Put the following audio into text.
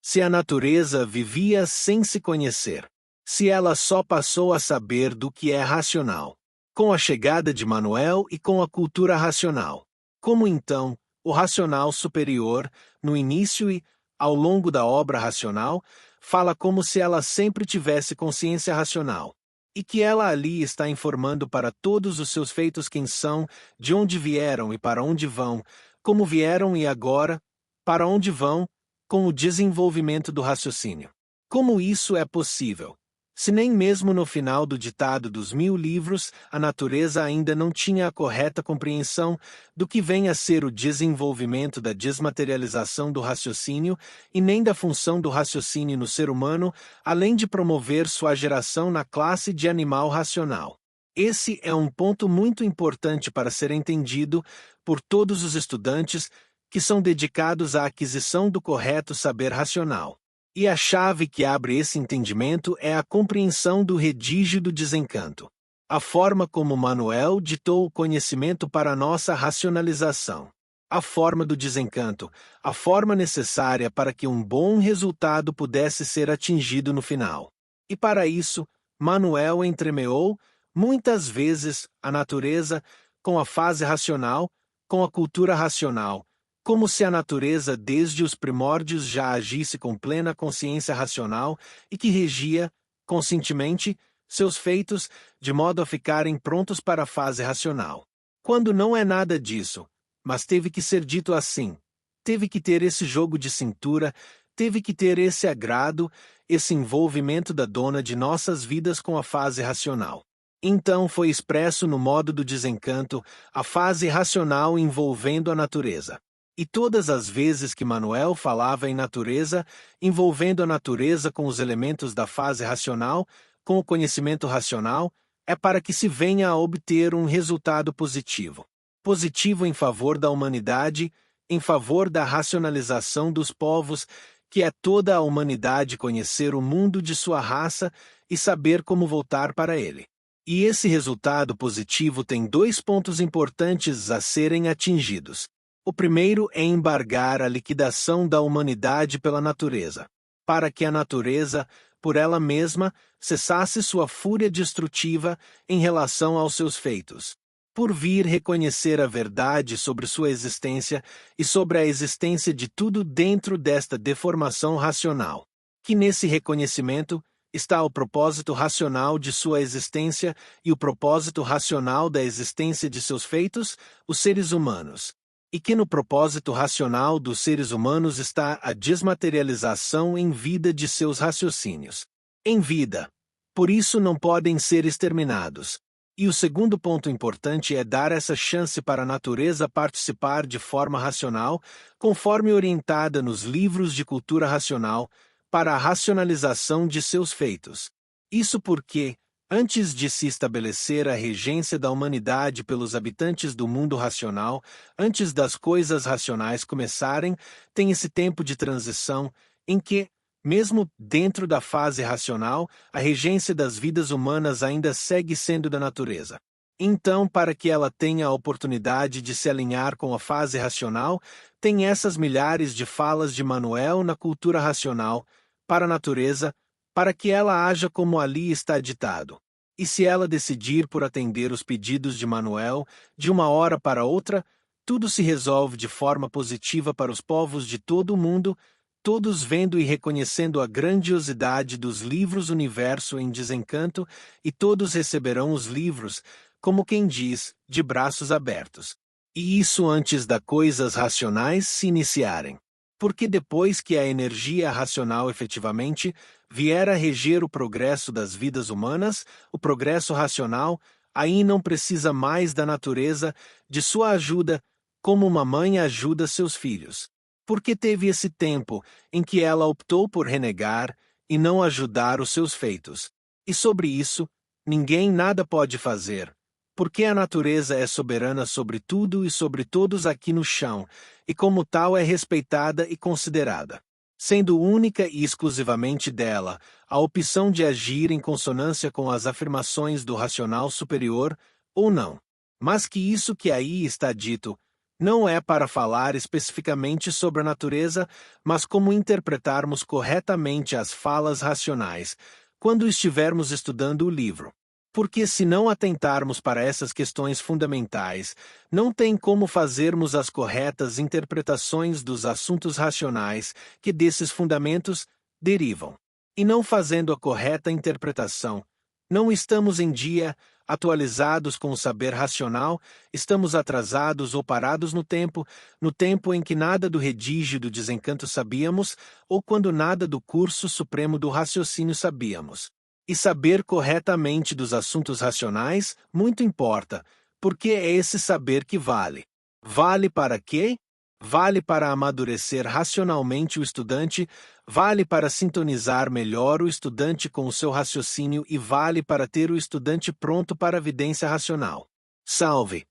Se a natureza vivia sem se conhecer. Se ela só passou a saber do que é racional. Com a chegada de Manuel e com a cultura racional. Como então, o racional superior, no início e, ao longo da obra racional, fala como se ela sempre tivesse consciência racional. E que ela ali está informando para todos os seus feitos quem são, de onde vieram e para onde vão, como vieram e agora, para onde vão, com o desenvolvimento do raciocínio. Como isso é possível? Se nem mesmo no final do ditado dos 1000 livros a natureza ainda não tinha a correta compreensão do que vem a ser o desenvolvimento da desmaterialização do raciocínio e nem da função do raciocínio no ser humano, além de promover sua geração na classe de animal racional. Esse é um ponto muito importante para ser entendido por todos os estudantes que são dedicados à aquisição do correto saber racional. E a chave que abre esse entendimento é a compreensão do redígio do desencanto. A forma como Manuel ditou o conhecimento para nossa racionalização. A forma do desencanto, a forma necessária para que um bom resultado pudesse ser atingido no final. E para isso, Manuel entremeou, muitas vezes, a natureza com a fase racional, com a cultura racional, como se a natureza desde os primórdios já agisse com plena consciência racional e que regia, conscientemente, seus feitos, de modo a ficarem prontos para a fase racional. Quando não é nada disso, mas teve que ser dito assim, teve que ter esse jogo de cintura, teve que ter esse agrado, esse envolvimento da dona de nossas vidas com a fase racional. Então foi expresso no modo do desencanto a fase racional envolvendo a natureza. E todas as vezes que Manuel falava em natureza, envolvendo a natureza com os elementos da fase racional, com o conhecimento racional, é para que se venha a obter um resultado positivo. Positivo em favor da humanidade, em favor da racionalização dos povos, que é toda a humanidade conhecer o mundo de sua raça e saber como voltar para ele. E esse resultado positivo tem 2 pontos importantes a serem atingidos. O primeiro é embargar a liquidação da humanidade pela natureza, para que a natureza, por ela mesma, cessasse sua fúria destrutiva em relação aos seus feitos, por vir reconhecer a verdade sobre sua existência e sobre a existência de tudo dentro desta deformação racional, que nesse reconhecimento está o propósito racional de sua existência e o propósito racional da existência de seus feitos, os seres humanos. E que no propósito racional dos seres humanos está a desmaterialização em vida de seus raciocínios. Em vida. Por isso não podem ser exterminados. E o segundo ponto importante é dar essa chance para a natureza participar de forma racional, conforme orientada nos livros de cultura racional, para a racionalização de seus feitos. Isso porque, antes de se estabelecer a regência da humanidade pelos habitantes do mundo racional, antes das coisas racionais começarem, tem esse tempo de transição em que, mesmo dentro da fase racional, a regência das vidas humanas ainda segue sendo da natureza. Então, para que ela tenha a oportunidade de se alinhar com a fase racional, tem essas milhares de falas de Manuel na cultura racional, para a natureza, para que ela haja como ali está ditado. E se ela decidir por atender os pedidos de Manuel, de uma hora para outra, tudo se resolve de forma positiva para os povos de todo o mundo, todos vendo e reconhecendo a grandiosidade dos livros universo em desencanto, e todos receberão os livros, como quem diz, de braços abertos. E isso antes das coisas racionais se iniciarem. Porque depois que a energia racional efetivamente vier a reger o progresso das vidas humanas, o progresso racional, aí não precisa mais da natureza, de sua ajuda, como uma mãe ajuda seus filhos. Porque teve esse tempo em que ela optou por renegar e não ajudar os seus feitos. E sobre isso, ninguém nada pode fazer. Porque a natureza é soberana sobre tudo e sobre todos aqui no chão, e como tal é respeitada e considerada. Sendo única e exclusivamente dela a opção de agir em consonância com as afirmações do racional superior, ou não. Mas que isso que aí está dito, Não é para falar especificamente sobre a natureza, mas como interpretarmos corretamente as falas racionais, quando estivermos estudando o livro. Porque se não atentarmos para essas questões fundamentais, não tem como fazermos as corretas interpretações dos assuntos racionais que desses fundamentos derivam. E não fazendo a correta interpretação, não estamos em dia, atualizados com o saber racional, estamos atrasados ou parados no tempo em que nada do redígio do desencanto sabíamos, ou quando nada do curso supremo do raciocínio sabíamos. E saber corretamente dos assuntos racionais muito importa, porque é esse saber que vale. Vale para quê? Vale para amadurecer racionalmente o estudante, vale para sintonizar melhor o estudante com o seu raciocínio e vale para ter o estudante pronto para a evidência racional. Salve!